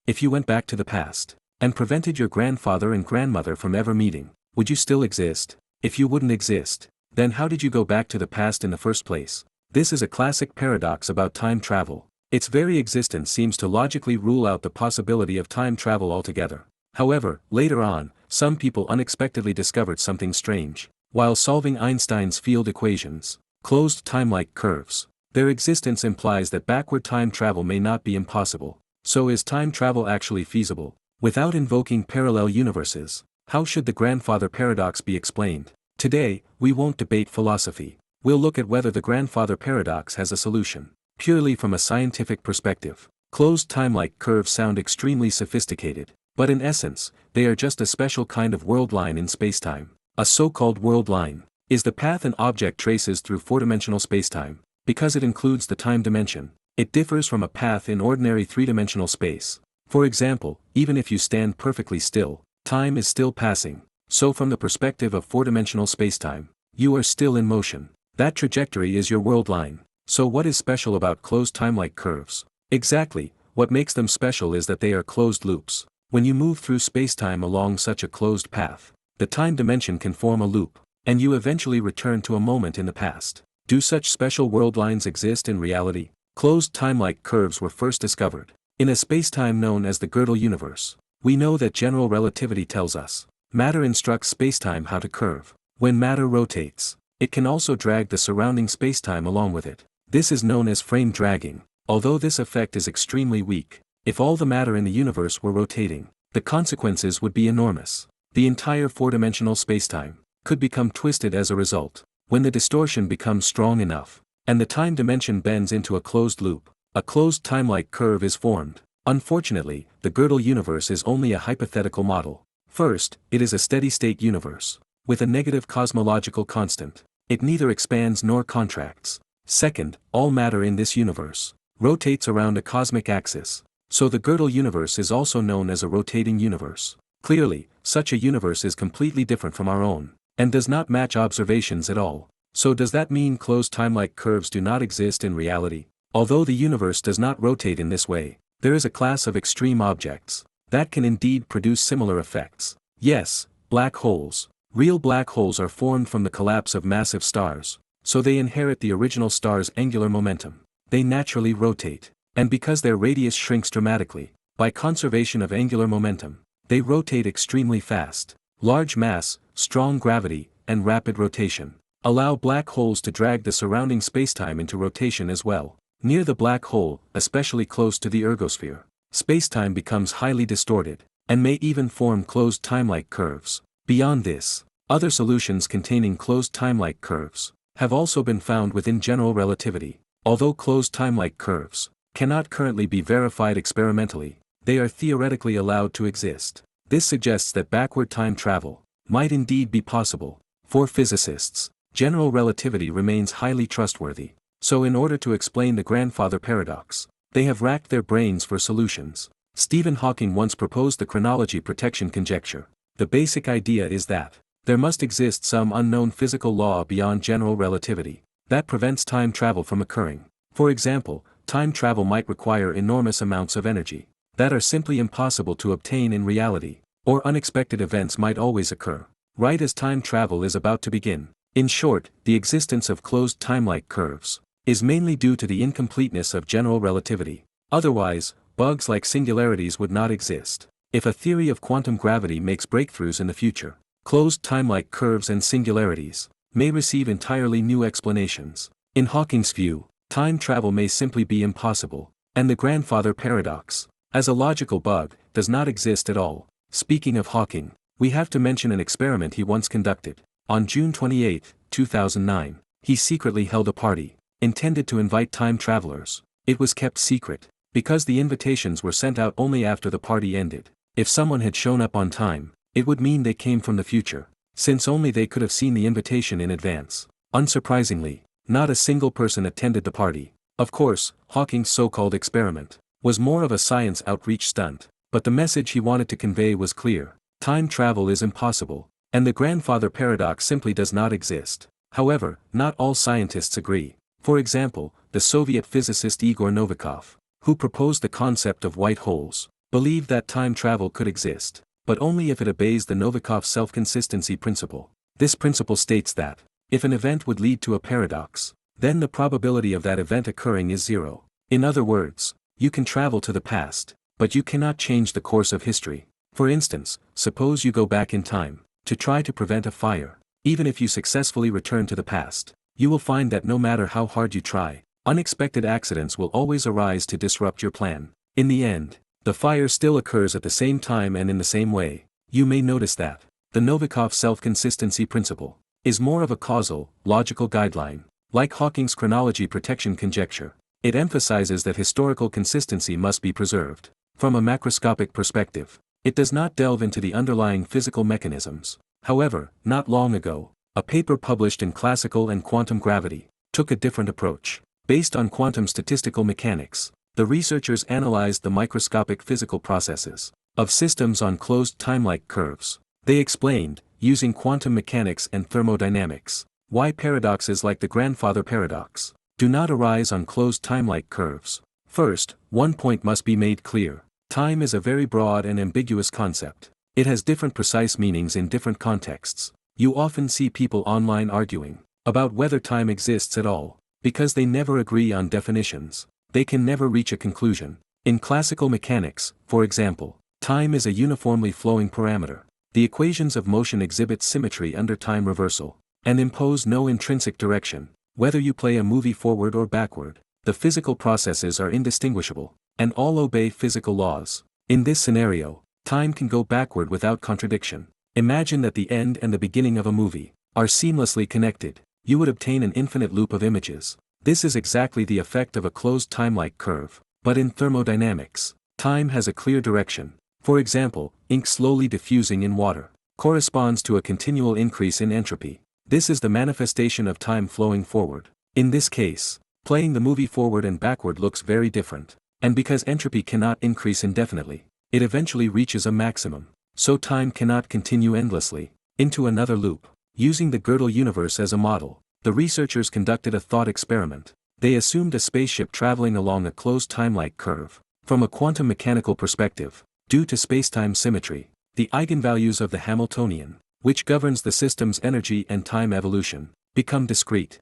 If you went back to the past, and prevented your grandfather and grandmother from ever meeting, would you still exist? If you wouldn't exist, then how did you go back to the past in the first place? This is a classic paradox about time travel. Its very existence seems to logically rule out the possibility of time travel altogether. However, later on, some people unexpectedly discovered something strange. While solving Einstein's field equations, closed timelike curves, their existence implies that backward time travel may not be impossible. So is time travel actually feasible? Without invoking parallel universes, how should the grandfather paradox be explained? Today, we won't debate philosophy. We'll look at whether the grandfather paradox has a solution. Purely from a scientific perspective, closed timelike curves sound extremely sophisticated, but in essence, they are just a special kind of world line in spacetime. A so-called world line is the path an object traces through four-dimensional spacetime. Because it includes the time dimension, it differs from a path in ordinary three-dimensional space. For example, even if you stand perfectly still, time is still passing. So from the perspective of four-dimensional spacetime, you are still in motion. That trajectory is your world line. So what is special about closed timelike curves? Exactly, what makes them special is that they are closed loops. When you move through spacetime along such a closed path, the time dimension can form a loop, and you eventually return to a moment in the past. Do such special world lines exist in reality? Closed timelike curves were first discovered in a spacetime known as the Gödel universe. We know that general relativity tells us matter instructs spacetime how to curve. When matter rotates, it can also drag the surrounding spacetime along with it. This is known as frame dragging. Although this effect is extremely weak, if all the matter in the universe were rotating, the consequences would be enormous. The entire four-dimensional spacetime could become twisted as a result. When the distortion becomes strong enough, and the time dimension bends into a closed loop, a closed timelike curve is formed. Unfortunately, the Gödel universe is only a hypothetical model. First, it is a steady-state universe, with a negative cosmological constant. It neither expands nor contracts. Second, all matter in this universe rotates around a cosmic axis, so the Gödel universe is also known as a rotating universe. Clearly, such a universe is completely different from our own, and does not match observations at all. So does that mean closed timelike curves do not exist in reality? Although the universe does not rotate in this way, there is a class of extreme objects that can indeed produce similar effects. Yes, black holes. Real black holes are formed from the collapse of massive stars, so they inherit the original star's angular momentum. They naturally rotate, and because their radius shrinks dramatically, by conservation of angular momentum, they rotate extremely fast. Large mass, strong gravity, and rapid rotation allow black holes to drag the surrounding spacetime into rotation as well. Near the black hole, especially close to the ergosphere, spacetime becomes highly distorted, and may even form closed timelike curves. Beyond this, other solutions containing closed timelike curves have also been found within general relativity. Although closed timelike curves cannot currently be verified experimentally, they are theoretically allowed to exist. This suggests that backward time travel might indeed be possible. For physicists, general relativity remains highly trustworthy. So in order to explain the grandfather paradox, they have racked their brains for solutions. Stephen Hawking once proposed the chronology protection conjecture. The basic idea is that there must exist some unknown physical law beyond general relativity that prevents time travel from occurring. For example, time travel might require enormous amounts of energy that are simply impossible to obtain in reality, or unexpected events might always occur right as time travel is about to begin. In short, the existence of closed timelike curves is mainly due to the incompleteness of general relativity. Otherwise, bugs like singularities would not exist. If a theory of quantum gravity makes breakthroughs in the future, closed timelike curves and singularities may receive entirely new explanations. In Hawking's view, time travel may simply be impossible, and the grandfather paradox, as a logical bug, does not exist at all. Speaking of Hawking, we have to mention an experiment he once conducted. On June 28, 2009, he secretly held a party intended to invite time travelers. It was kept secret because the invitations were sent out only after the party ended. If someone had shown up on time, it would mean they came from the future, since only they could have seen the invitation in advance. Unsurprisingly, not a single person attended the party. Of course, Hawking's so-called experiment was more of a science outreach stunt, but the message he wanted to convey was clear. Time travel is impossible, and the grandfather paradox simply does not exist. However, not all scientists agree. For example, the Soviet physicist Igor Novikov, who proposed the concept of white holes, believed that time travel could exist, but only if it obeys the Novikov self-consistency principle. This principle states that, if an event would lead to a paradox, then the probability of that event occurring is zero. In other words, you can travel to the past, but you cannot change the course of history. For instance, suppose you go back in time, to try to prevent a fire. Even if you successfully return to the past, you will find that no matter how hard you try, unexpected accidents will always arise to disrupt your plan. In the end, the fire still occurs at the same time and in the same way. You may notice that the Novikov self-consistency principle is more of a causal, logical guideline. Like Hawking's chronology protection conjecture, it emphasizes that historical consistency must be preserved. From a macroscopic perspective, it does not delve into the underlying physical mechanisms. However, not long ago, a paper published in Classical and Quantum Gravity took a different approach. Based on quantum statistical mechanics, the researchers analyzed the microscopic physical processes of systems on closed timelike curves. They explained, using quantum mechanics and thermodynamics, why paradoxes like the grandfather paradox do not arise on closed timelike curves. First, one point must be made clear. Time is a very broad and ambiguous concept. It has different precise meanings in different contexts. You often see people online arguing about whether time exists at all, because they never agree on definitions. They can never reach a conclusion. In classical mechanics, for example, time is a uniformly flowing parameter. The equations of motion exhibit symmetry under time reversal, and impose no intrinsic direction. Whether you play a movie forward or backward, the physical processes are indistinguishable, and all obey physical laws. In this scenario, time can go backward without contradiction. Imagine that the end and the beginning of a movie are seamlessly connected. You would obtain an infinite loop of images. This is exactly the effect of a closed timelike curve. But in thermodynamics, time has a clear direction. For example, ink slowly diffusing in water corresponds to a continual increase in entropy. This is the manifestation of time flowing forward. In this case, playing the movie forward and backward looks very different. And because entropy cannot increase indefinitely, it eventually reaches a maximum. So time cannot continue endlessly into another loop. Using the Gödel universe as a model, the researchers conducted a thought experiment. They assumed a spaceship traveling along a closed timelike curve. From a quantum mechanical perspective, due to spacetime symmetry, the eigenvalues of the Hamiltonian, which governs the system's energy and time evolution, become discrete.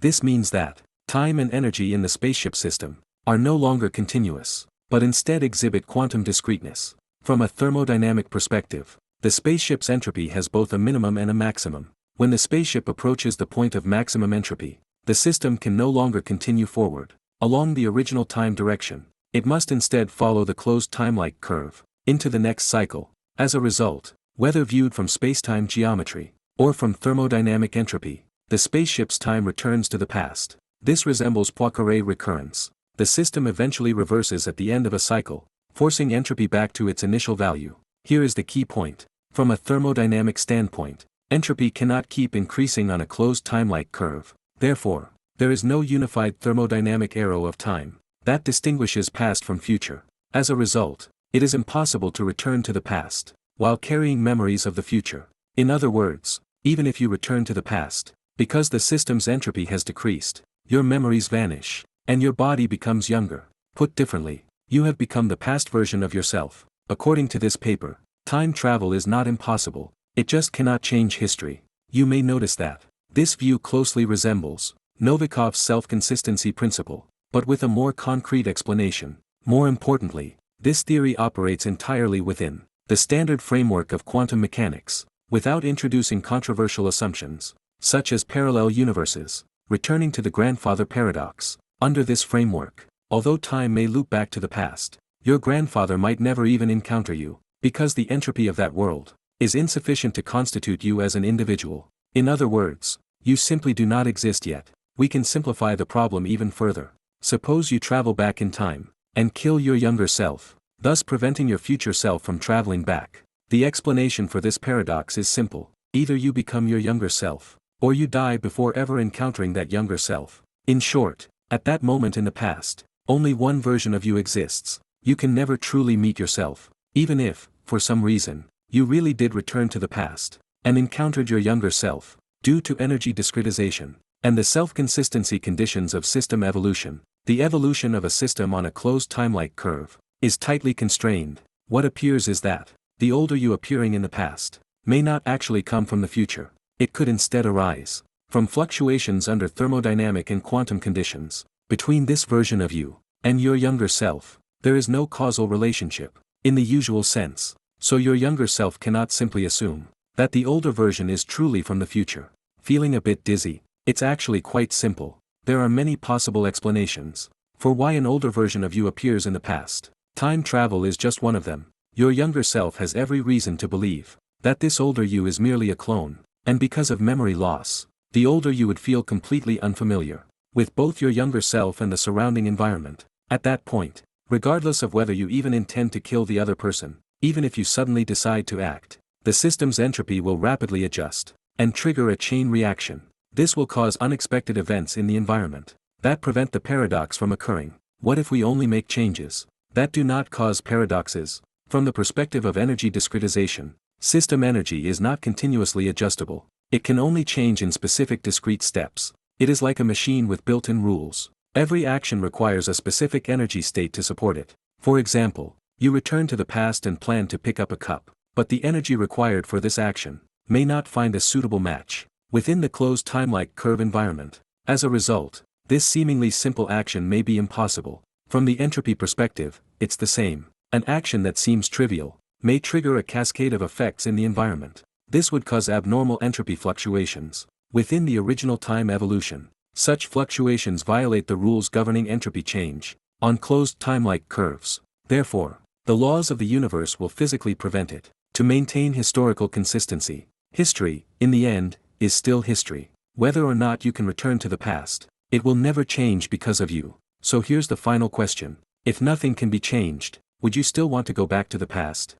This means that time and energy in the spaceship system are no longer continuous, but instead exhibit quantum discreteness. From a thermodynamic perspective, the spaceship's entropy has both a minimum and a maximum. When the spaceship approaches the point of maximum entropy, the system can no longer continue forward along the original time direction. It must instead follow the closed timelike curve into the next cycle. As a result, whether viewed from spacetime geometry or from thermodynamic entropy, the spaceship's time returns to the past. This resembles Poincare recurrence. The system eventually reverses at the end of a cycle, forcing entropy back to its initial value. Here is the key point. From a thermodynamic standpoint, entropy cannot keep increasing on a closed timelike curve. Therefore, there is no unified thermodynamic arrow of time that distinguishes past from future. As a result, it is impossible to return to the past while carrying memories of the future. In other words, even if you return to the past, because the system's entropy has decreased, your memories vanish, and your body becomes younger. Put differently, you have become the past version of yourself. According to this paper, time travel is not impossible, it just cannot change history. You may notice that this view closely resembles Novikov's self-consistency principle, but with a more concrete explanation. More importantly, this theory operates entirely within the standard framework of quantum mechanics, without introducing controversial assumptions, such as parallel universes. Returning to the grandfather paradox, under this framework, although time may loop back to the past, your grandfather might never even encounter you, because the entropy of that world is insufficient to constitute you as an individual. In other words, you simply do not exist yet. We can simplify the problem even further. Suppose you travel back in time and kill your younger self, thus preventing your future self from traveling back. The explanation for this paradox is simple. Either you become your younger self, or you die before ever encountering that younger self. In short, at that moment in the past, only one version of you exists. You can never truly meet yourself, even if, for some reason, you really did return to the past and encountered your younger self. Due to energy discretization and the self-consistency conditions of system evolution, the evolution of a system on a closed timelike curve is tightly constrained. What appears is that the older you appearing in the past may not actually come from the future. It could instead arise from fluctuations under thermodynamic and quantum conditions. Between this version of you and your younger self, there is no causal relationship in the usual sense, so your younger self cannot simply assume that the older version is truly from the future. Feeling a bit dizzy? It's actually quite simple. There are many possible explanations for why an older version of you appears in the past. Time travel is just one of them. Your younger self has every reason to believe that this older you is merely a clone, and because of memory loss, the older you would feel completely unfamiliar with both your younger self and the surrounding environment. At that point, regardless of whether you even intend to kill the other person, even if you suddenly decide to act, the system's entropy will rapidly adjust and trigger a chain reaction. This will cause unexpected events in the environment that prevent the paradox from occurring. What if we only make changes that do not cause paradoxes? From the perspective of energy discretization, system energy is not continuously adjustable. It can only change in specific discrete steps. It is like a machine with built-in rules. Every action requires a specific energy state to support it. For example, you return to the past and plan to pick up a cup, but the energy required for this action may not find a suitable match within the closed timelike curve environment. As a result, this seemingly simple action may be impossible. From the entropy perspective, it's the same. An action that seems trivial may trigger a cascade of effects in the environment. This would cause abnormal entropy fluctuations within the original time evolution. Such fluctuations violate the rules governing entropy change on closed timelike curves. Therefore, the laws of the universe will physically prevent it. To maintain historical consistency, history, in the end, is still history. Whether or not you can return to the past, it will never change because of you. So here's the final question. If nothing can be changed, would you still want to go back to the past?